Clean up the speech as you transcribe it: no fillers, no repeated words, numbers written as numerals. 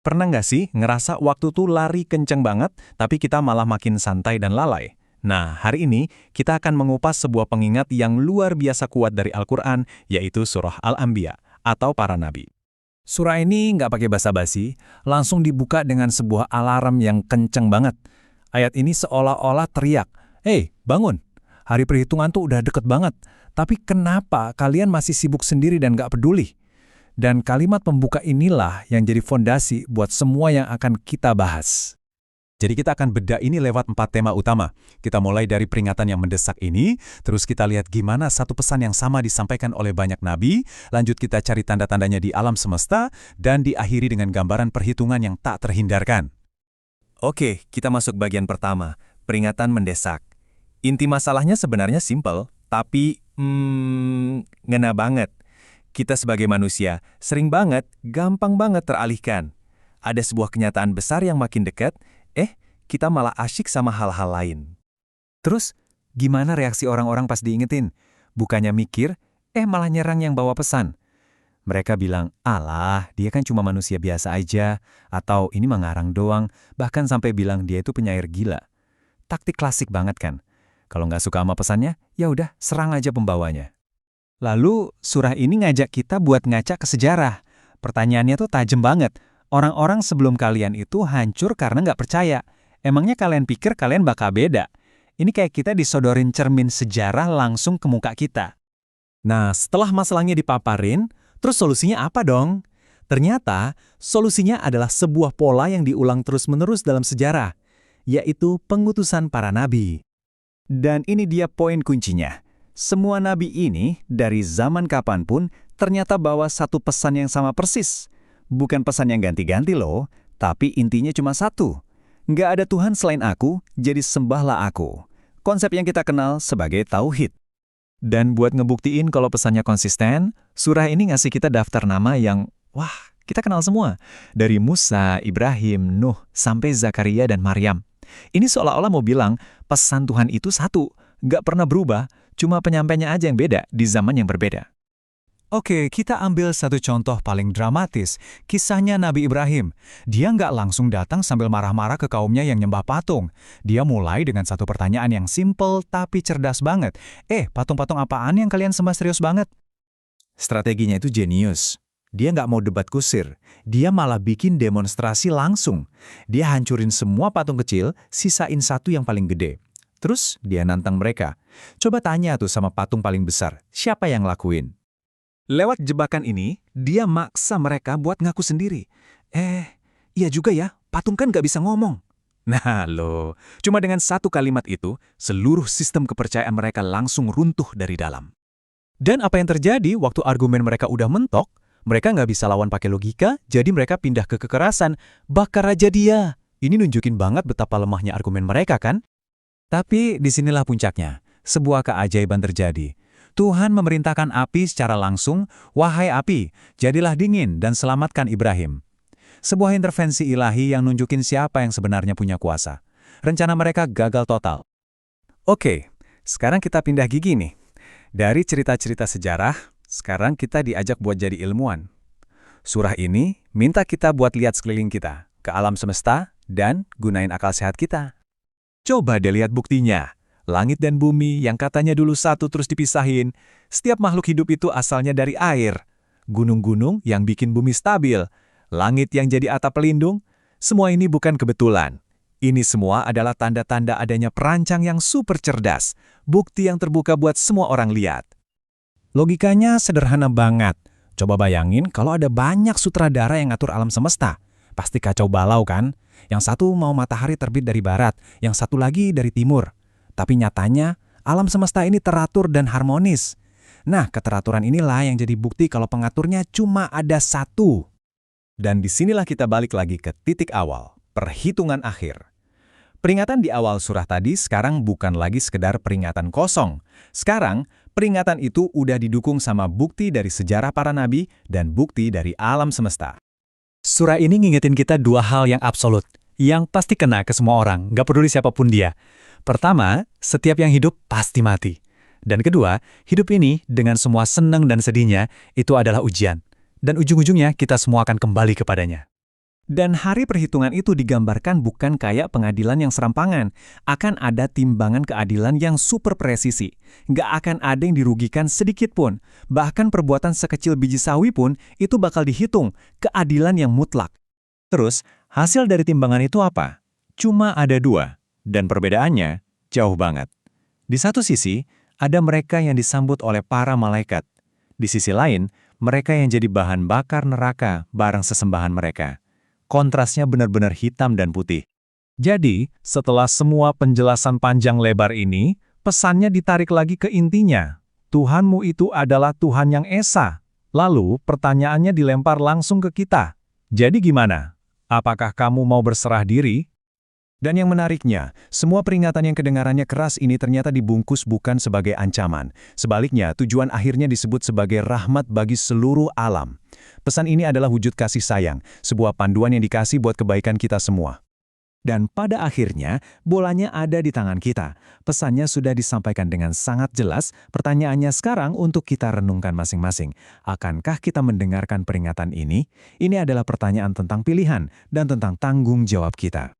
Pernah nggak sih ngerasa waktu tuh lari kenceng banget, tapi kita malah makin santai dan lalai? Nah, hari ini kita akan mengupas sebuah pengingat yang luar biasa kuat dari Al-Quran, yaitu Surah Al-Anbiya, atau para nabi. Surah ini nggak pakai basa-basi, langsung dibuka dengan sebuah alarm yang kenceng banget. Ayat ini seolah-olah teriak, "Hei, bangun! Hari perhitungan tuh udah deket banget, tapi kenapa kalian masih sibuk sendiri dan nggak peduli?" Dan kalimat pembuka inilah yang jadi fondasi buat semua yang akan kita bahas. Jadi kita akan bedah ini lewat 4 tema utama. Kita mulai dari peringatan yang mendesak ini, terus kita lihat gimana satu pesan yang sama disampaikan oleh banyak nabi, lanjut kita cari tanda-tandanya di alam semesta, dan diakhiri dengan gambaran perhitungan yang tak terhindarkan. Oke, kita masuk bagian pertama, peringatan mendesak. Inti masalahnya sebenarnya simpel, tapi ngena banget. Kita sebagai manusia sering banget, gampang banget teralihkan. Ada sebuah kenyataan besar yang makin dekat, kita malah asyik sama hal-hal lain. Terus, gimana reaksi orang-orang pas diingetin? Bukannya mikir, malah nyerang yang bawa pesan. Mereka bilang, "Alah, dia kan cuma manusia biasa aja," atau "ini mah ngarang doang," bahkan sampai bilang dia itu penyair gila. Taktik klasik banget kan? Kalau nggak suka sama pesannya, ya udah serang aja pembawanya. Lalu, surah ini ngajak kita buat ngaca ke sejarah. Pertanyaannya tuh tajam banget. Orang-orang sebelum kalian itu hancur karena nggak percaya. Emangnya kalian pikir kalian bakal beda? Ini kayak kita disodorin cermin sejarah langsung ke muka kita. Nah, setelah masalahnya dipaparin, terus solusinya apa dong? Ternyata, solusinya adalah sebuah pola yang diulang terus-menerus dalam sejarah, yaitu pengutusan para nabi. Dan ini dia poin kuncinya. Semua nabi ini, dari zaman kapanpun, ternyata bawa satu pesan yang sama persis. Bukan pesan yang ganti-ganti loh, tapi intinya cuma satu. Nggak ada Tuhan selain aku, jadi sembahlah aku. Konsep yang kita kenal sebagai tauhid. Dan buat ngebuktiin kalau pesannya konsisten, surah ini ngasih kita daftar nama yang, kita kenal semua. Dari Musa, Ibrahim, Nuh, sampai Zakaria dan Maryam. Ini seolah-olah mau bilang, pesan Tuhan itu satu, nggak pernah berubah, cuma penyampainya aja yang beda di zaman yang berbeda. Oke, kita ambil satu contoh paling dramatis, kisahnya Nabi Ibrahim. Dia nggak langsung datang sambil marah-marah ke kaumnya yang nyembah patung. Dia mulai dengan satu pertanyaan yang simple tapi cerdas banget. Patung-patung apaan yang kalian sembah serius banget? Strateginya itu jenius. Dia nggak mau debat kusir. Dia malah bikin demonstrasi langsung. Dia hancurin semua patung kecil, sisain satu yang paling gede. Terus dia nantang mereka. Coba tanya tuh sama patung paling besar, siapa yang lakuin? Lewat jebakan ini, dia maksa mereka buat ngaku sendiri. Iya juga ya, patung kan nggak bisa ngomong. Nah loh, cuma dengan satu kalimat itu, seluruh sistem kepercayaan mereka langsung runtuh dari dalam. Dan apa yang terjadi waktu argumen mereka udah mentok, mereka nggak bisa lawan pakai logika, jadi mereka pindah ke kekerasan, bakar aja dia. Ini nunjukin banget betapa lemahnya argumen mereka kan? Tapi disinilah puncaknya, sebuah keajaiban terjadi. Tuhan memerintahkan api secara langsung, "Wahai api, jadilah dingin dan selamatkan Ibrahim." Sebuah intervensi ilahi yang nunjukin siapa yang sebenarnya punya kuasa. Rencana mereka gagal total. Oke, sekarang kita pindah gigi nih. Dari cerita-cerita sejarah, sekarang kita diajak buat jadi ilmuwan. Surah ini minta kita buat lihat sekeliling kita, ke alam semesta, dan gunain akal sehat kita. Coba deh lihat buktinya. Langit dan bumi yang katanya dulu satu terus dipisahin. Setiap makhluk hidup itu asalnya dari air. Gunung-gunung yang bikin bumi stabil. Langit yang jadi atap pelindung. Semua ini bukan kebetulan. Ini semua adalah tanda-tanda adanya perancang yang super cerdas. Bukti yang terbuka buat semua orang lihat. Logikanya sederhana banget. Coba bayangin kalau ada banyak sutradara yang ngatur alam semesta. Pasti kacau balau kan? Yang satu mau matahari terbit dari barat, yang satu lagi dari timur. Tapi nyatanya, alam semesta ini teratur dan harmonis. Nah, keteraturan inilah yang jadi bukti kalau pengaturnya cuma ada satu. Dan disinilah kita balik lagi ke titik awal, perhitungan akhir. Peringatan di awal surah tadi sekarang bukan lagi sekedar peringatan kosong. Sekarang, peringatan itu udah didukung sama bukti dari sejarah para nabi dan bukti dari alam semesta. Surah ini ngingetin kita dua hal yang absolut, yang pasti kena ke semua orang, gak peduli siapapun dia. Pertama, setiap yang hidup pasti mati. Dan kedua, hidup ini dengan semua senang dan sedihnya, itu adalah ujian. Dan ujung-ujungnya kita semua akan kembali kepadanya. Dan hari perhitungan itu digambarkan bukan kayak pengadilan yang serampangan. Akan ada timbangan keadilan yang super presisi. Nggak akan ada yang dirugikan sedikit pun. Bahkan perbuatan sekecil biji sawi pun itu bakal dihitung. Keadilan yang mutlak. Terus, hasil dari timbangan itu apa? Cuma ada dua, dan perbedaannya jauh banget. Di satu sisi, ada mereka yang disambut oleh para malaikat. Di sisi lain, mereka yang jadi bahan bakar neraka bareng sesembahan mereka. Kontrasnya benar-benar hitam dan putih. Jadi, setelah semua penjelasan panjang lebar ini, pesannya ditarik lagi ke intinya. Tuhanmu itu adalah Tuhan yang esa. Lalu, pertanyaannya dilempar langsung ke kita. Jadi gimana? Apakah kamu mau berserah diri? Dan yang menariknya, semua peringatan yang kedengarannya keras ini ternyata dibungkus bukan sebagai ancaman. Sebaliknya, tujuan akhirnya disebut sebagai rahmat bagi seluruh alam. Pesan ini adalah wujud kasih sayang, sebuah panduan yang dikasih buat kebaikan kita semua. Dan pada akhirnya, bolanya ada di tangan kita. Pesannya sudah disampaikan dengan sangat jelas, pertanyaannya sekarang untuk kita renungkan masing-masing. Akankah kita mendengarkan peringatan ini? Ini adalah pertanyaan tentang pilihan dan tentang tanggung jawab kita.